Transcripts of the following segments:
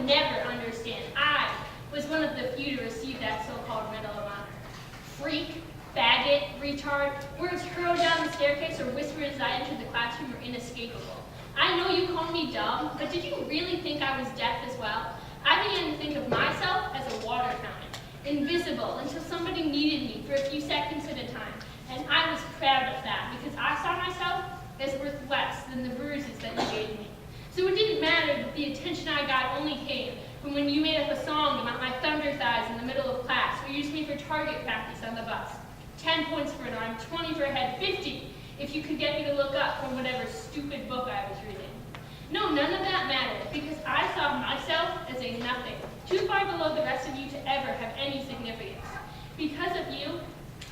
never understand. I was one of the few to receive that so-called Medal of Honor. Freak, faggot, retard, words hurled down the staircase or whispered as I entered the classroom were inescapable. I know you called me dumb, but did you really think I was deaf as well? I began to think of myself as a water fountain, invisible until somebody needed me for a few seconds at a time. And I was proud of that because I saw myself as worth less than the bruises that you gave me. So it didn't matter that the attention I got only came from when you made up a song about my thunder thighs in the middle of class, or used me for target practice on the bus. 10 points for an arm, 20 for a head, 50 if you could get me to look up from whatever stupid book I was reading. No, none of that mattered, because I saw myself as a nothing, too far below the rest of you to ever have any significance. Because of you,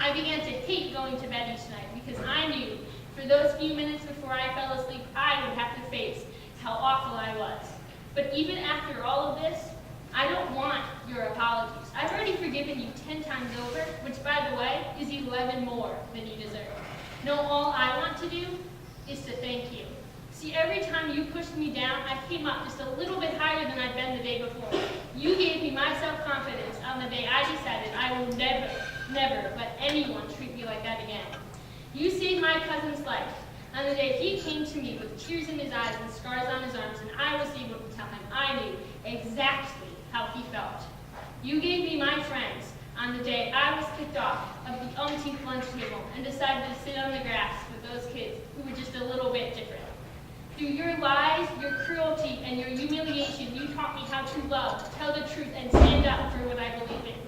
I began to hate going to bed each night, because I knew for those few minutes before I fell asleep, I would have to face how awful I was. But even after all of this, I don't want your apologies. I've already forgiven you 10 times over, which, by the way, is 11 more than you deserve. No, all I want to do is to thank you. See, every time you pushed me down, I came up just a little bit higher than I'd been the day before. You gave me my self-confidence on the day I decided I will never, never let anyone treat me like that again. You saved my cousin's life on the day he came to me with tears in his eyes and scars on his arms, and I was able to tell him I knew exactly how he felt. You gave me my friends on the day I was kicked off of the umpteenth lunch table and decided to sit on the grass with those kids who were just a little bit different. Through your lies, your cruelty, and your humiliation, you taught me how to love, tell the truth, and stand up for what I believe in.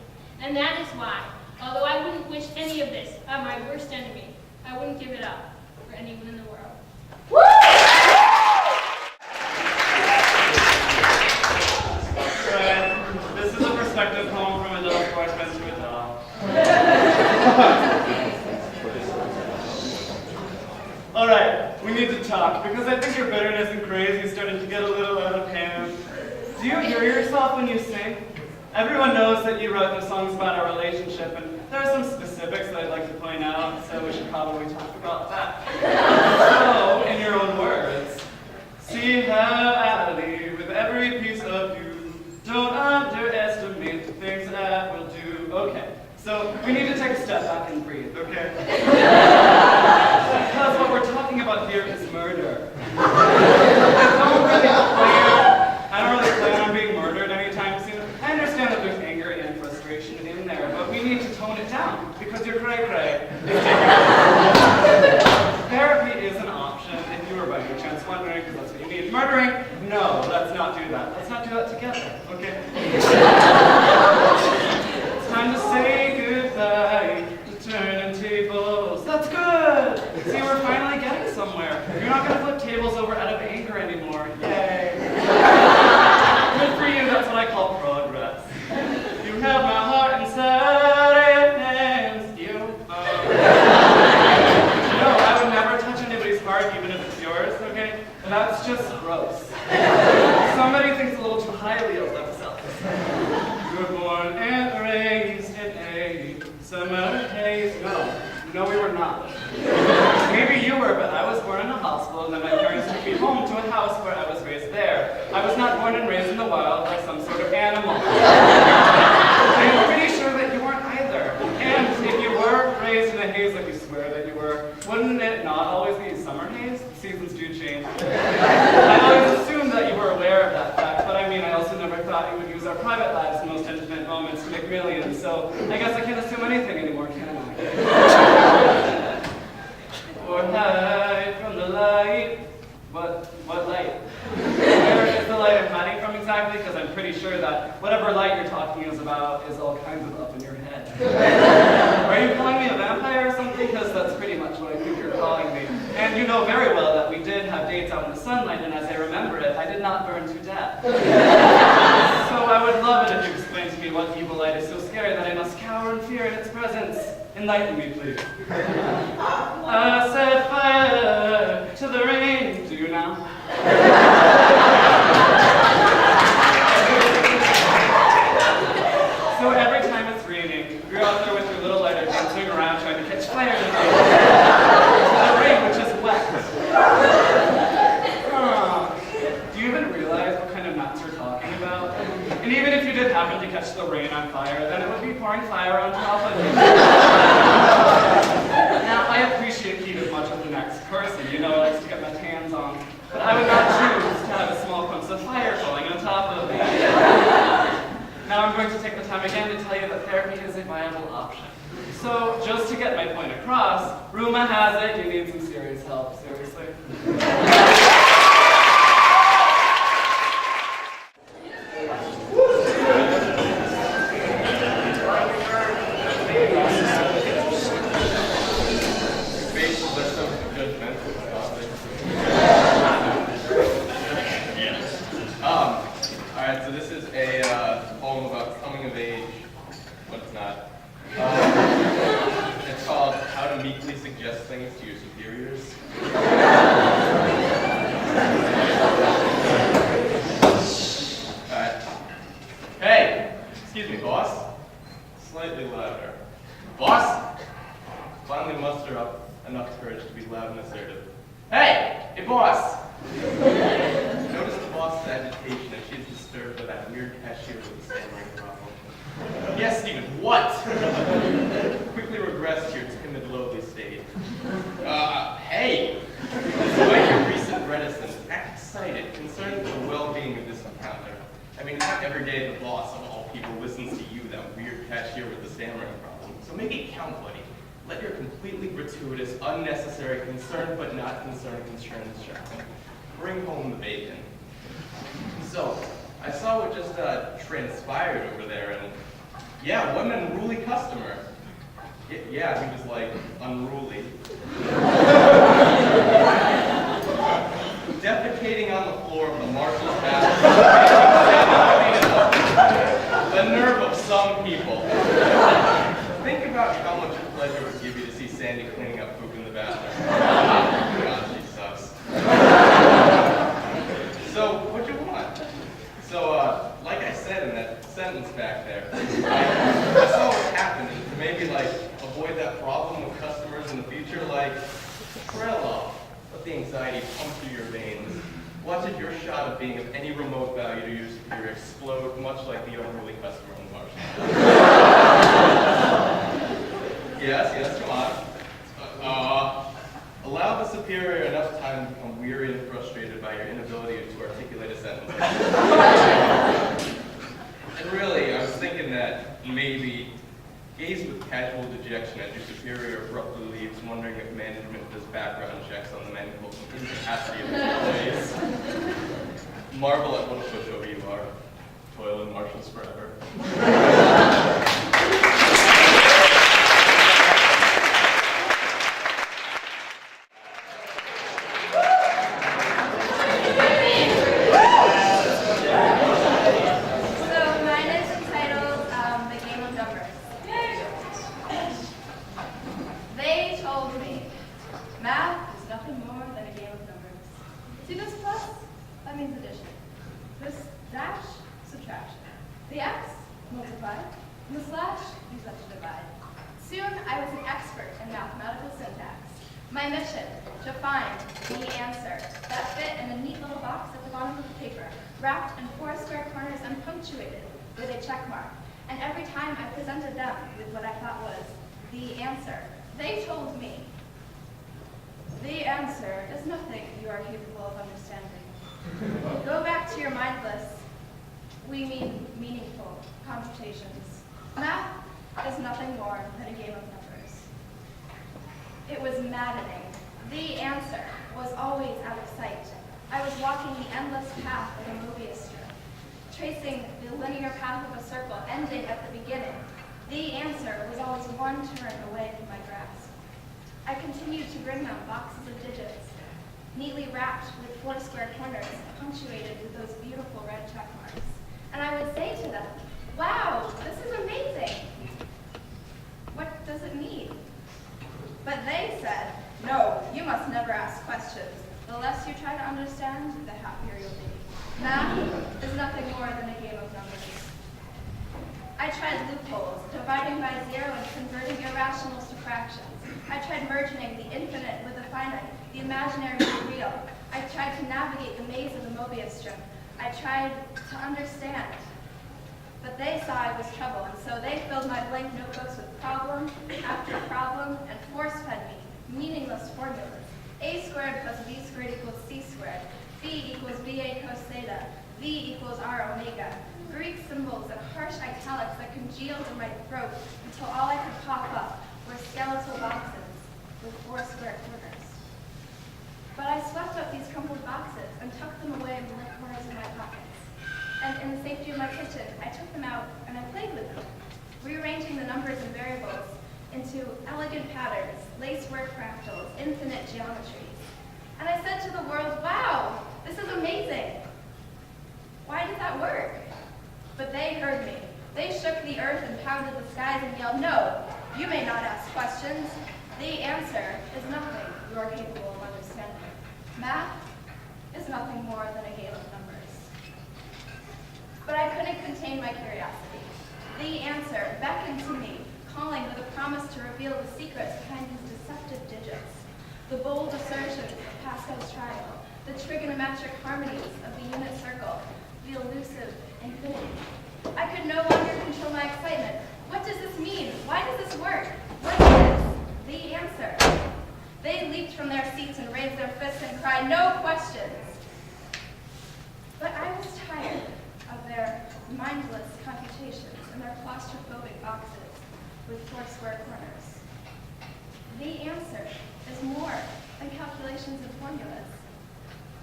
And that is why, although I wouldn't wish any of this on my worst enemy, I wouldn't give it up for anyone in the world. Right. This is a perspective poem from a dog's voice meant to a dog. All right, we need to talk because I think your bitterness and crazy is starting to get a little out of hand. Do you hear yourself when you sing? Everyone knows that you wrote the songs about our relationship, and there are some specifics that I'd like to point out, so we should probably talk about that. So, in your own words, see how Allie, with every piece of you, don't underestimate the things that will do. Okay, so we need to take a step back and breathe, okay? Because what we're talking about here is murder. I don't really plan on being murdered anytime soon. I understand that there's anger and frustration in there, but we need to tone it down because your cray-cray is taking over. Therapy is an option if you were by any chance wondering, because that's what you need. Murdering? No, let's not do that. Let's not do that together, okay? It's time to say goodbye, to turning tables. That's good! See, we're finally getting somewhere. You're not going to flip tables over out of anger anymore. Yay! Good for you, that's what I call progress. You have my heart inside your hands. You No, I would never touch anybody's heart, even if it's yours, okay? That's just gross. Somebody thinks a little too highly of themselves. You were born and raised in a summer haze. No, we were not. Maybe you were, but I was born in a hospital, and then my parents took me home to a house where I was raised there. I was not born and raised in the wild like some sort of animal. I'm pretty sure that you weren't either. And if you were raised in a haze like you swear that you were, wouldn't it not always be summer haze? Seasons do change. I always assumed that you were aware of that fact, but I mean, I also never thought you would use our private lives and most intimate moments to make millions, so I guess I can't assume anything anymore, can I? Or hide from the light. What light? Where is the light I'm hiding from exactly? Because I'm pretty sure that whatever light you're talking is about is all kinds of up in your head. Are you calling me a vampire or something? Because that's pretty much what I think you're calling me. And you know very well that we did have dates out in the sunlight, and as I remember it, I did not burn to death. So I would love it if you explained to me what evil light is so scary that I must cower in fear in its presence. Enlighten me, please. I set fire to the rain. Do you now? So every time it's raining, you're out there with your little lighter dancing around trying to catch fire to the rain, which is wet. Do you even realize what kind of nuts you're talking about. And even if you did happen to catch the rain on fire, then it would be pouring fire on top of you. Now, I appreciate heat as much as the next person, you know, likes to get my hands on, but I would not choose to have a small clumps of fire falling on top of me. Now I'm going to take the time again to tell you that therapy is a viable option. So, just to get my point across, rumor has it you need some serious help, seriously. Alright, so this is a poem about coming of age, but it's not. It's called How to Meekly Suggest Things to Your Superiors. Alright. Hey! Excuse me, boss. Slightly louder. Boss! Finally muster up enough courage to be loud and assertive. Hey! Hey, boss! Notice the boss's agitation as she's disturbed by that weird cashier with the stammering problem. Yes, Stephen, what? Quickly regress to your timid, lowly state. Hey! Despite your recent reticence, act excited, concerned with the well-being of this encounter. I mean, not every day the boss of all people listens to you, that weird cashier with the stammering problem. So make it count, buddy. Let your completely gratuitous, unnecessary, concerned but not concerned concerns shine. Bring home the bacon. So, I saw what just transpired over there, and yeah, what an unruly customer. Yeah, he was like, unruly. Defecating on the floor of the marshal's bathroom. The nerve of some people. Think about how much pleasure it would give you to see Sandy cleaning up poop in the bathroom. God, she sucks. So, what'd you want? So, like I said in that sentence back there, I saw what happened, and to maybe, like, avoid that problem with customers in the future, like, trail off. Let the anxiety pump through your veins. Watch if your shot of being of any remote value to your superior explode, much like the unruly customer in the Martian. Yes, come on. Allow the superior enough time to become weary and frustrated by your inability to articulate a sentence. And really, I was thinking that maybe gaze with casual dejection as your superior abruptly leaves, wondering if management does background checks on the mental incapacity of its employees. Marvel at what a pushover you are. Toil and marshals forever. My mission, to find the answer that fit in a neat little box at the bottom of the paper, wrapped in 4 square corners and punctuated with a check mark. And every time I presented them with what I thought was the answer, they told me, the answer is nothing you are capable of understanding. Go back to your mindless, we mean meaningful computations. Math is nothing more than a game of numbers. It was maddening. The answer was always out of sight. I was walking the endless path of a Mobius strip, tracing the linear path of a circle ending at the beginning. The answer was always one turn away from my grasp. I continued to bring them boxes of digits, neatly wrapped with 4 square corners, punctuated with those beautiful red check marks. And I would say to them, wow, this is amazing. What does it mean? But they said, no, you must never ask questions. The less you try to understand, the happier you'll be. Math is nothing more than a game of numbers. I tried loopholes, dividing by 0 and converting irrationals to fractions. I tried merging the infinite with the finite, the imaginary with the real. I tried to navigate the maze of the Mobius strip, I tried to understand, but they saw I was trouble, and so they filled my blank notebooks with problem after problem and force-fed me meaningless formulas. A squared plus B squared equals C squared. B equals BA cos theta. V equals R omega. Greek symbols and harsh italics that congealed in my throat until all I could pop up were skeletal boxes with 4 square corners. But I swept up these crumpled boxes and tucked them away in the lit corners of my pockets. And in the safety of my kitchen, I took them out and I played with them, rearranging the numbers and variables into elegant patterns, lacework fractals, infinite geometries. And I said to the world, wow, this is amazing. Why did that work? But they heard me. They shook the earth and pounded the skies and yelled, no, you may not ask questions. The answer is nothing you are capable of understanding. Math is nothing more than a game of numbers. But I couldn't contain my curiosity. The answer beckoned to me, calling with a promise to reveal the secrets behind these deceptive digits, the bold assertions of Pascal's triangle, the trigonometric harmonies of the unit circle, the elusive infinity. I could no longer control my excitement. What does this mean? Why does this work? What is the answer? They leaped from their seats and raised their fists and cried, no questions. But I was tired of their mindless computations and their claustrophobic boxes with 4 square corners. The answer is more than calculations and formulas.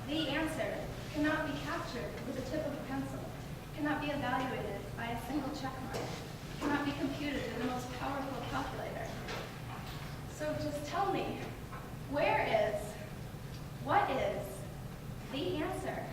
The answer cannot be captured with the tip of a pencil, cannot be evaluated by a single check mark, cannot be computed with the most powerful calculator. So just tell me, what is the answer?